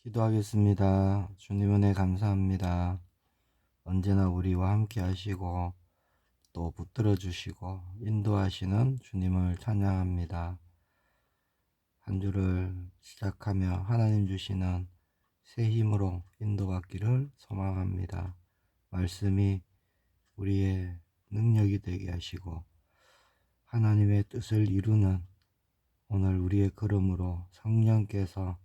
기도하겠습니다. 주님 은혜 감사합니다. 언제나 우리와 함께 하시고 또 붙들어 주시고 인도하시는 주님을 찬양합니다. 한 주를 시작하며 하나님 주시는 새 힘으로 인도받기를 소망합니다. 말씀이 우리의 능력이 되게 하시고 하나님의 뜻을 이루는 오늘 우리의 걸음으로 성령께서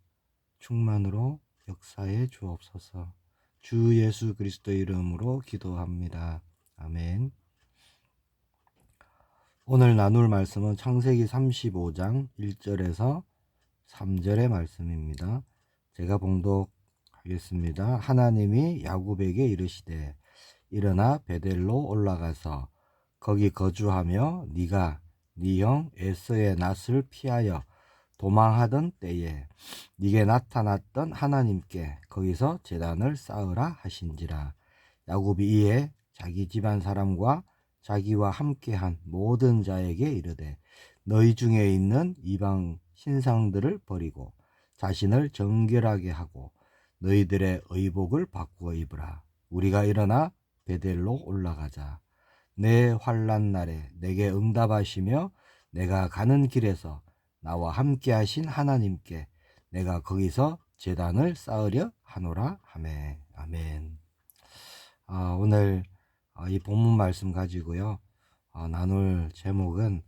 충만으로 역사해 주옵소서. 주 예수 그리스도 이름으로 기도합니다. 아멘. 오늘 나눌 말씀은 창세기 35장 1절에서 3절의 말씀입니다. 제가 봉독하겠습니다. 하나님이 야곱에게 이르시되 일어나 베델로 올라가서 거기 거주하며 네가 네 형 에서의 낯을 피하여 도망하던 때에 네게 나타났던 하나님께 거기서 제단을 쌓으라 하신지라. 야곱이 이에 자기 집안 사람과 자기와 함께한 모든 자에게 이르되 너희 중에 있는 이방 신상들을 버리고 자신을 정결하게 하고 너희들의 의복을 바꾸어 입으라. 우리가 일어나 베델로 올라가자. 내 환난 날에 내게 응답하시며 내가 가는 길에서 나와 함께 하신 하나님께 내가 거기서 제단을 쌓으려 하노라 하매. 아멘. 오늘 이 본문 말씀 가지고요 나눌 제목은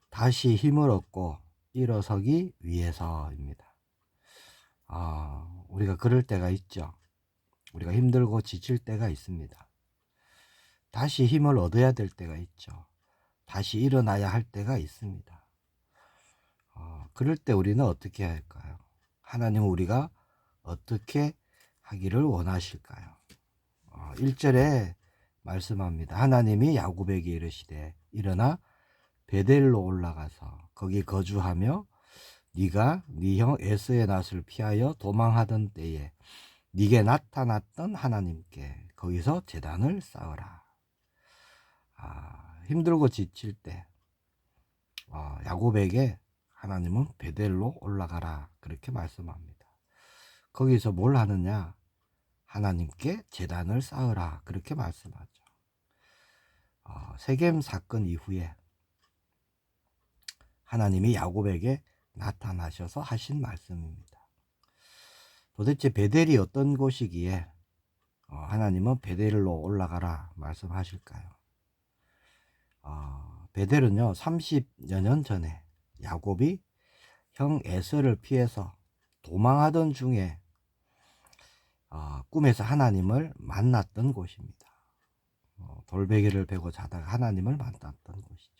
다시 힘을 얻고 일어서기 위해서입니다. 우리가 그럴 때가 있죠. 우리가 힘들고 지칠 때가 있습니다. 다시 힘을 얻어야 될 때가 있죠. 다시 일어나야 할 때가 있습니다. 그럴 때 우리는 어떻게 할까요? 하나님은 우리가 어떻게 하기를 원하실까요? 1절에 말씀합니다. 하나님이 야곱에게 이르시되 일어나 베델로 올라가서 거기 거주하며 네가 네 형 에서의 낯을 피하여 도망하던 때에 네게 나타났던 하나님께 거기서 제단을 쌓으라. 힘들고 지칠 때 야곱에게 하나님은 베델로 올라가라 그렇게 말씀합니다. 거기서 뭘 하느냐? 하나님께 제단을 쌓으라 그렇게 말씀하죠. 세겜 사건 이후에 하나님이 야곱에게 나타나셔서 하신 말씀입니다. 도대체 베델이 어떤 곳이기에 하나님은 베델로 올라가라 말씀하실까요? 베델은요 30여 년 전에 야곱이 형 에서를 피해서 도망하던 중에 꿈에서 하나님을 만났던 곳입니다. 돌베개를 베고 자다가 하나님을 만났던 곳이죠.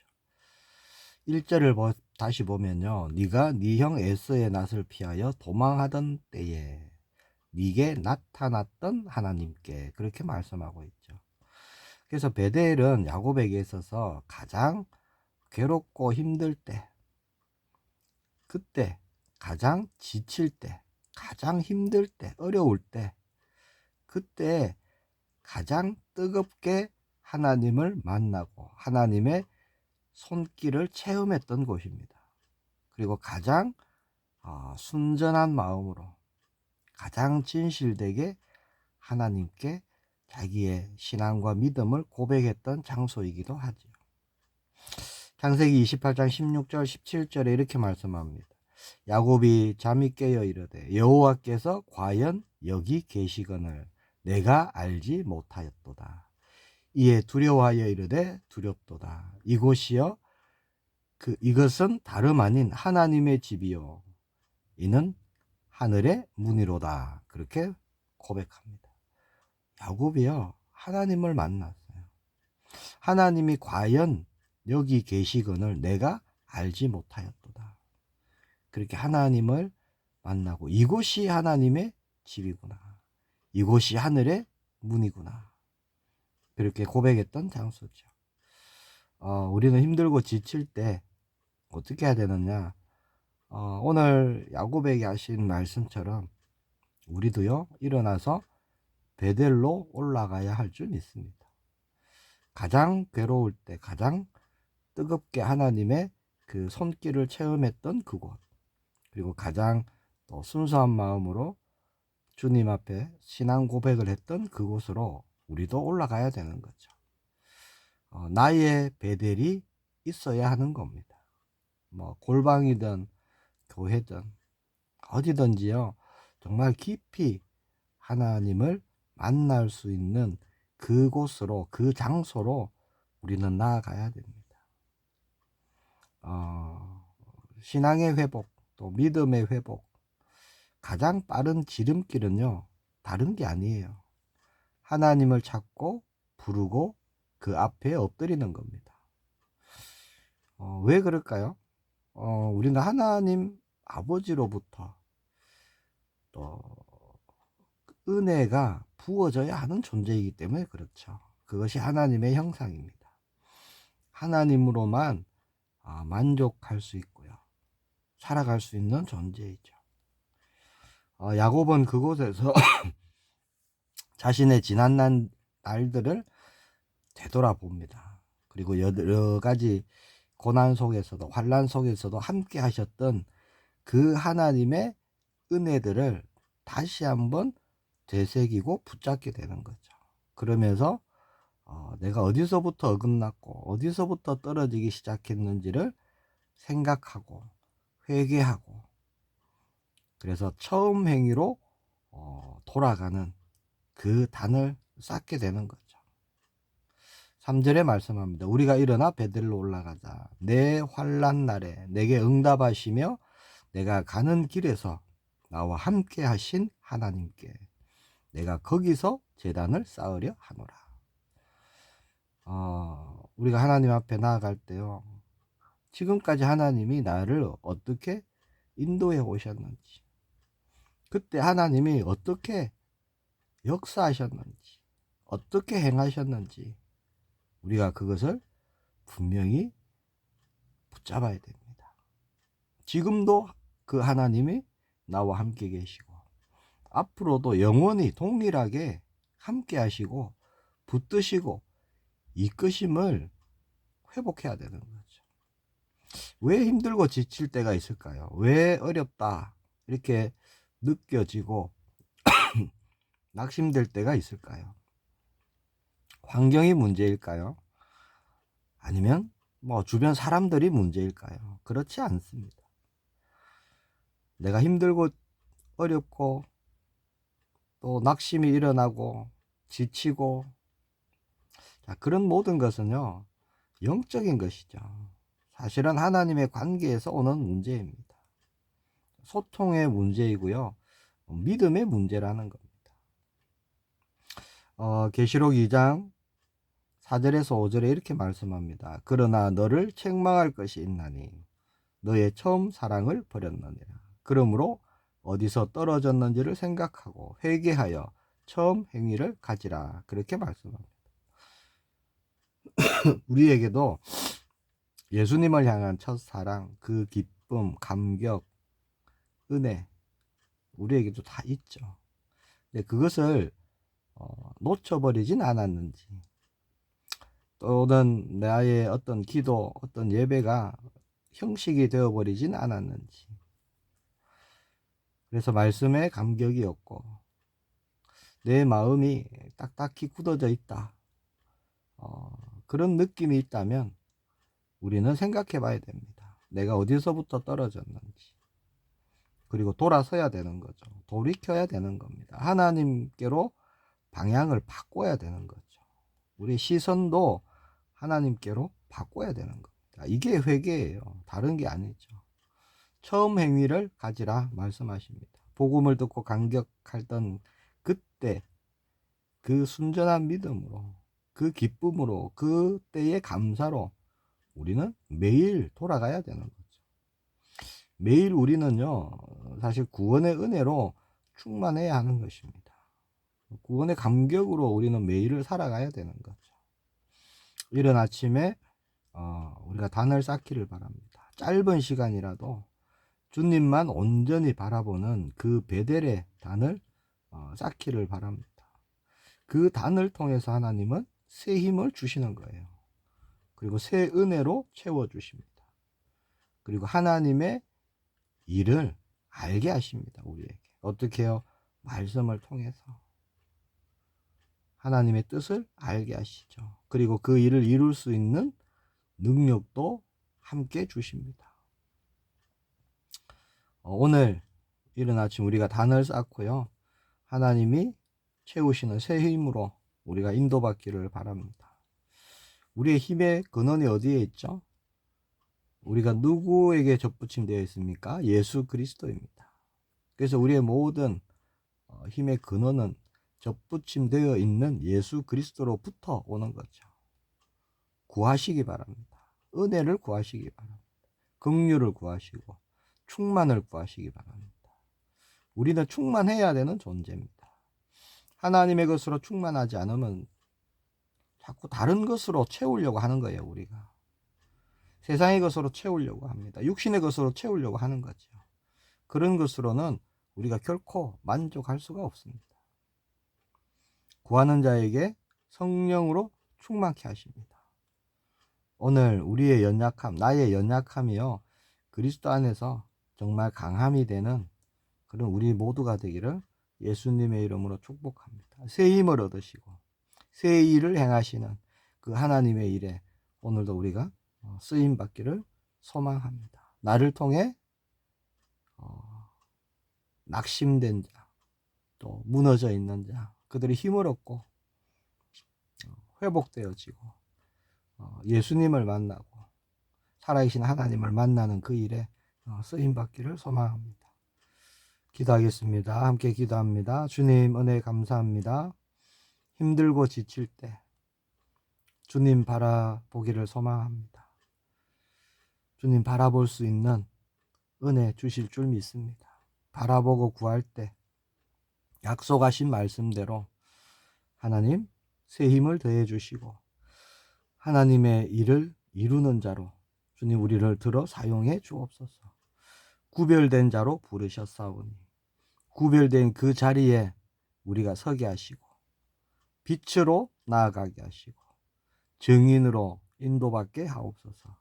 1절을 다시 보면요 네가 네 형 에서의 낯을 피하여 도망하던 때에 네게 나타났던 하나님께 그렇게 말씀하고 있죠. 그래서 베델은 야곱에게 있어서 가장 괴롭고 힘들 때, 그때 가장 지칠 때, 가장 힘들 때, 어려울 때, 그때 가장 뜨겁게 하나님을 만나고 하나님의 손길을 체험했던 곳입니다. 그리고 가장 순전한 마음으로 가장 진실되게 하나님께 자기의 신앙과 믿음을 고백했던 장소이기도 하죠. 창세기 28장 16절 17절에 이렇게 말씀합니다. 야곱이 잠이 깨어 이르되 여호와께서 과연 여기 계시거늘 내가 알지 못하였도다. 이에 두려워하여 이르되 두렵도다. 이곳이여 이것은 다름 아닌 하나님의 집이요 이는 하늘의 문이로다. 그렇게 고백합니다. 야곱이요 하나님을 만났어요. 하나님이 과연 여기 계시거늘 내가 알지 못하였도다. 그렇게 하나님을 만나고 이곳이 하나님의 집이구나. 이곳이 하늘의 문이구나. 그렇게 고백했던 장소죠. 우리는 힘들고 지칠 때 어떻게 해야 되느냐? 오늘 야곱에게 하신 말씀처럼 우리도요 일어나서 베델로 올라가야 할 줄 믿습니다. 가장 괴로울 때 가장 뜨겁게 하나님의 그 손길을 체험했던 그곳, 그리고 가장 또 순수한 마음으로 주님 앞에 신앙 고백을 했던 그곳으로 우리도 올라가야 되는 거죠. 나의 베델이 있어야 하는 겁니다. 뭐 골방이든 교회든 어디든지요. 정말 깊이 하나님을 만날 수 있는 그곳으로, 그 장소로 우리는 나아가야 됩니다. 신앙의 회복, 또 믿음의 회복, 가장 빠른 지름길은요, 다른 게 아니에요. 하나님을 찾고 부르고 그 앞에 엎드리는 겁니다. 왜 그럴까요? 우리는 하나님 아버지로부터 또 은혜가 부어져야 하는 존재이기 때문에 그렇죠. 그것이 하나님의 형상입니다. 하나님으로만 만족할 수 있고요. 살아갈 수 있는 존재이죠. 야곱은 그곳에서 자신의 지난 날들을 되돌아봅니다. 그리고 여러 가지 고난 속에서도, 환난 속에서도 함께 하셨던 그 하나님의 은혜들을 다시 한번 되새기고 붙잡게 되는 거죠. 그러면서 내가 어디서부터 어긋났고 어디서부터 떨어지기 시작했는지를 생각하고 회개하고, 그래서 처음 행위로 돌아가는 그 단을 쌓게 되는 거죠. 3절에 말씀합니다. 우리가 일어나 베들로 올라가자. 내 환난 날에 내게 응답하시며 내가 가는 길에서 나와 함께 하신 하나님께 내가 거기서 제단을 쌓으려 하노라. 우리가 하나님 앞에 나아갈 때요, 지금까지 하나님이 나를 어떻게 인도해 오셨는지, 그때 하나님이 어떻게 역사하셨는지, 어떻게 행하셨는지 우리가 그것을 분명히 붙잡아야 됩니다. 지금도 그 하나님이 나와 함께 계시고 앞으로도 영원히 동일하게 함께 하시고 붙드시고 이끄심을 회복해야 되는 거죠. 왜 힘들고 지칠 때가 있을까요? 왜 어렵다 이렇게 느껴지고 낙심될 때가 있을까요? 환경이 문제일까요? 아니면 뭐 주변 사람들이 문제일까요? 그렇지 않습니다. 내가 힘들고 어렵고 또 낙심이 일어나고 지치고, 그런 모든 것은요, 영적인 것이죠. 사실은 하나님의 관계에서 오는 문제입니다. 소통의 문제이고요, 믿음의 문제라는 겁니다. 계시록 2장 4절에서 5절에 이렇게 말씀합니다. 그러나 너를 책망할 것이 있나니 너의 처음 사랑을 버렸느니라. 그러므로 어디서 떨어졌는지를 생각하고 회개하여 처음 행위를 가지라. 그렇게 말씀합니다. 우리에게도 예수님을 향한 첫사랑, 그 기쁨, 감격, 은혜, 우리에게도 다 있죠. 근데 그것을 놓쳐버리진 않았는지, 또는 나의 어떤 기도, 어떤 예배가 형식이 되어버리진 않았는지, 그래서 말씀에 감격이 없고 내 마음이 딱딱히 굳어져 있다, 그런 느낌이 있다면 우리는 생각해 봐야 됩니다. 내가 어디서부터 떨어졌는지. 그리고 돌아서야 되는 거죠. 돌이켜야 되는 겁니다. 하나님께로 방향을 바꿔야 되는 거죠. 우리 시선도 하나님께로 바꿔야 되는 겁니다. 이게 회개예요. 다른 게 아니죠. 처음 행위를 가지라 말씀하십니다. 복음을 듣고 감격했던 그때, 그 순전한 믿음으로, 그 기쁨으로, 그때의 감사로 우리는 매일 돌아가야 되는 거죠. 매일 우리는요, 사실 구원의 은혜로 충만해야 하는 것입니다. 구원의 감격으로 우리는 매일을 살아가야 되는 거죠. 이른 아침에 우리가 단을 쌓기를 바랍니다. 짧은 시간이라도 주님만 온전히 바라보는 그 베델의 단을 쌓기를 바랍니다. 그 단을 통해서 하나님은 새 힘을 주시는 거예요. 그리고 새 은혜로 채워주십니다. 그리고 하나님의 일을 알게 하십니다. 우리에게. 어떻게 해요? 말씀을 통해서 하나님의 뜻을 알게 하시죠. 그리고 그 일을 이룰 수 있는 능력도 함께 주십니다. 오늘 이른 아침 우리가 단을 쌓고요. 하나님이 채우시는 새 힘으로 우리가 인도받기를 바랍니다. 우리의 힘의 근원이 어디에 있죠? 우리가 누구에게 접붙임되어 있습니까? 예수 그리스도입니다. 그래서 우리의 모든 힘의 근원은 접붙임되어 있는 예수 그리스도로부터 오는 거죠. 구하시기 바랍니다. 은혜를 구하시기 바랍니다. 긍휼을 구하시고 충만을 구하시기 바랍니다. 우리는 충만해야 되는 존재입니다. 하나님의 것으로 충만하지 않으면 자꾸 다른 것으로 채우려고 하는 거예요. 우리가 세상의 것으로 채우려고 합니다. 육신의 것으로 채우려고 하는 거죠. 그런 것으로는 우리가 결코 만족할 수가 없습니다. 구하는 자에게 성령으로 충만케 하십니다. 오늘 우리의 연약함, 나의 연약함이요, 그리스도 안에서 정말 강함이 되는 그런 우리 모두가 되기를 예수님의 이름으로 축복합니다. 새 힘을 얻으시고 새 일을 행하시는 그 하나님의 일에 오늘도 우리가 쓰임 받기를 소망합니다. 나를 통해 낙심된 자, 또 무너져 있는 자, 그들이 힘을 얻고 회복되어지고 예수님을 만나고 살아계신 하나님을 만나는 그 일에 쓰임 받기를 소망합니다. 기도하겠습니다. 함께 기도합니다. 주님 은혜 감사합니다. 힘들고 지칠 때 주님 바라보기를 소망합니다. 주님 바라볼 수 있는 은혜 주실 줄 믿습니다. 바라보고 구할 때 약속하신 말씀대로 하나님 새 힘을 더해 주시고 하나님의 일을 이루는 자로 주님 우리를 들어 사용해 주옵소서. 구별된 자로 부르셨사오니 구별된 그 자리에 우리가 서게 하시고 빛으로 나아가게 하시고 증인으로 인도받게 하옵소서.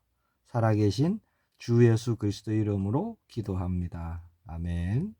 살아계신 주 예수 그리스도 이름으로 기도합니다. 아멘.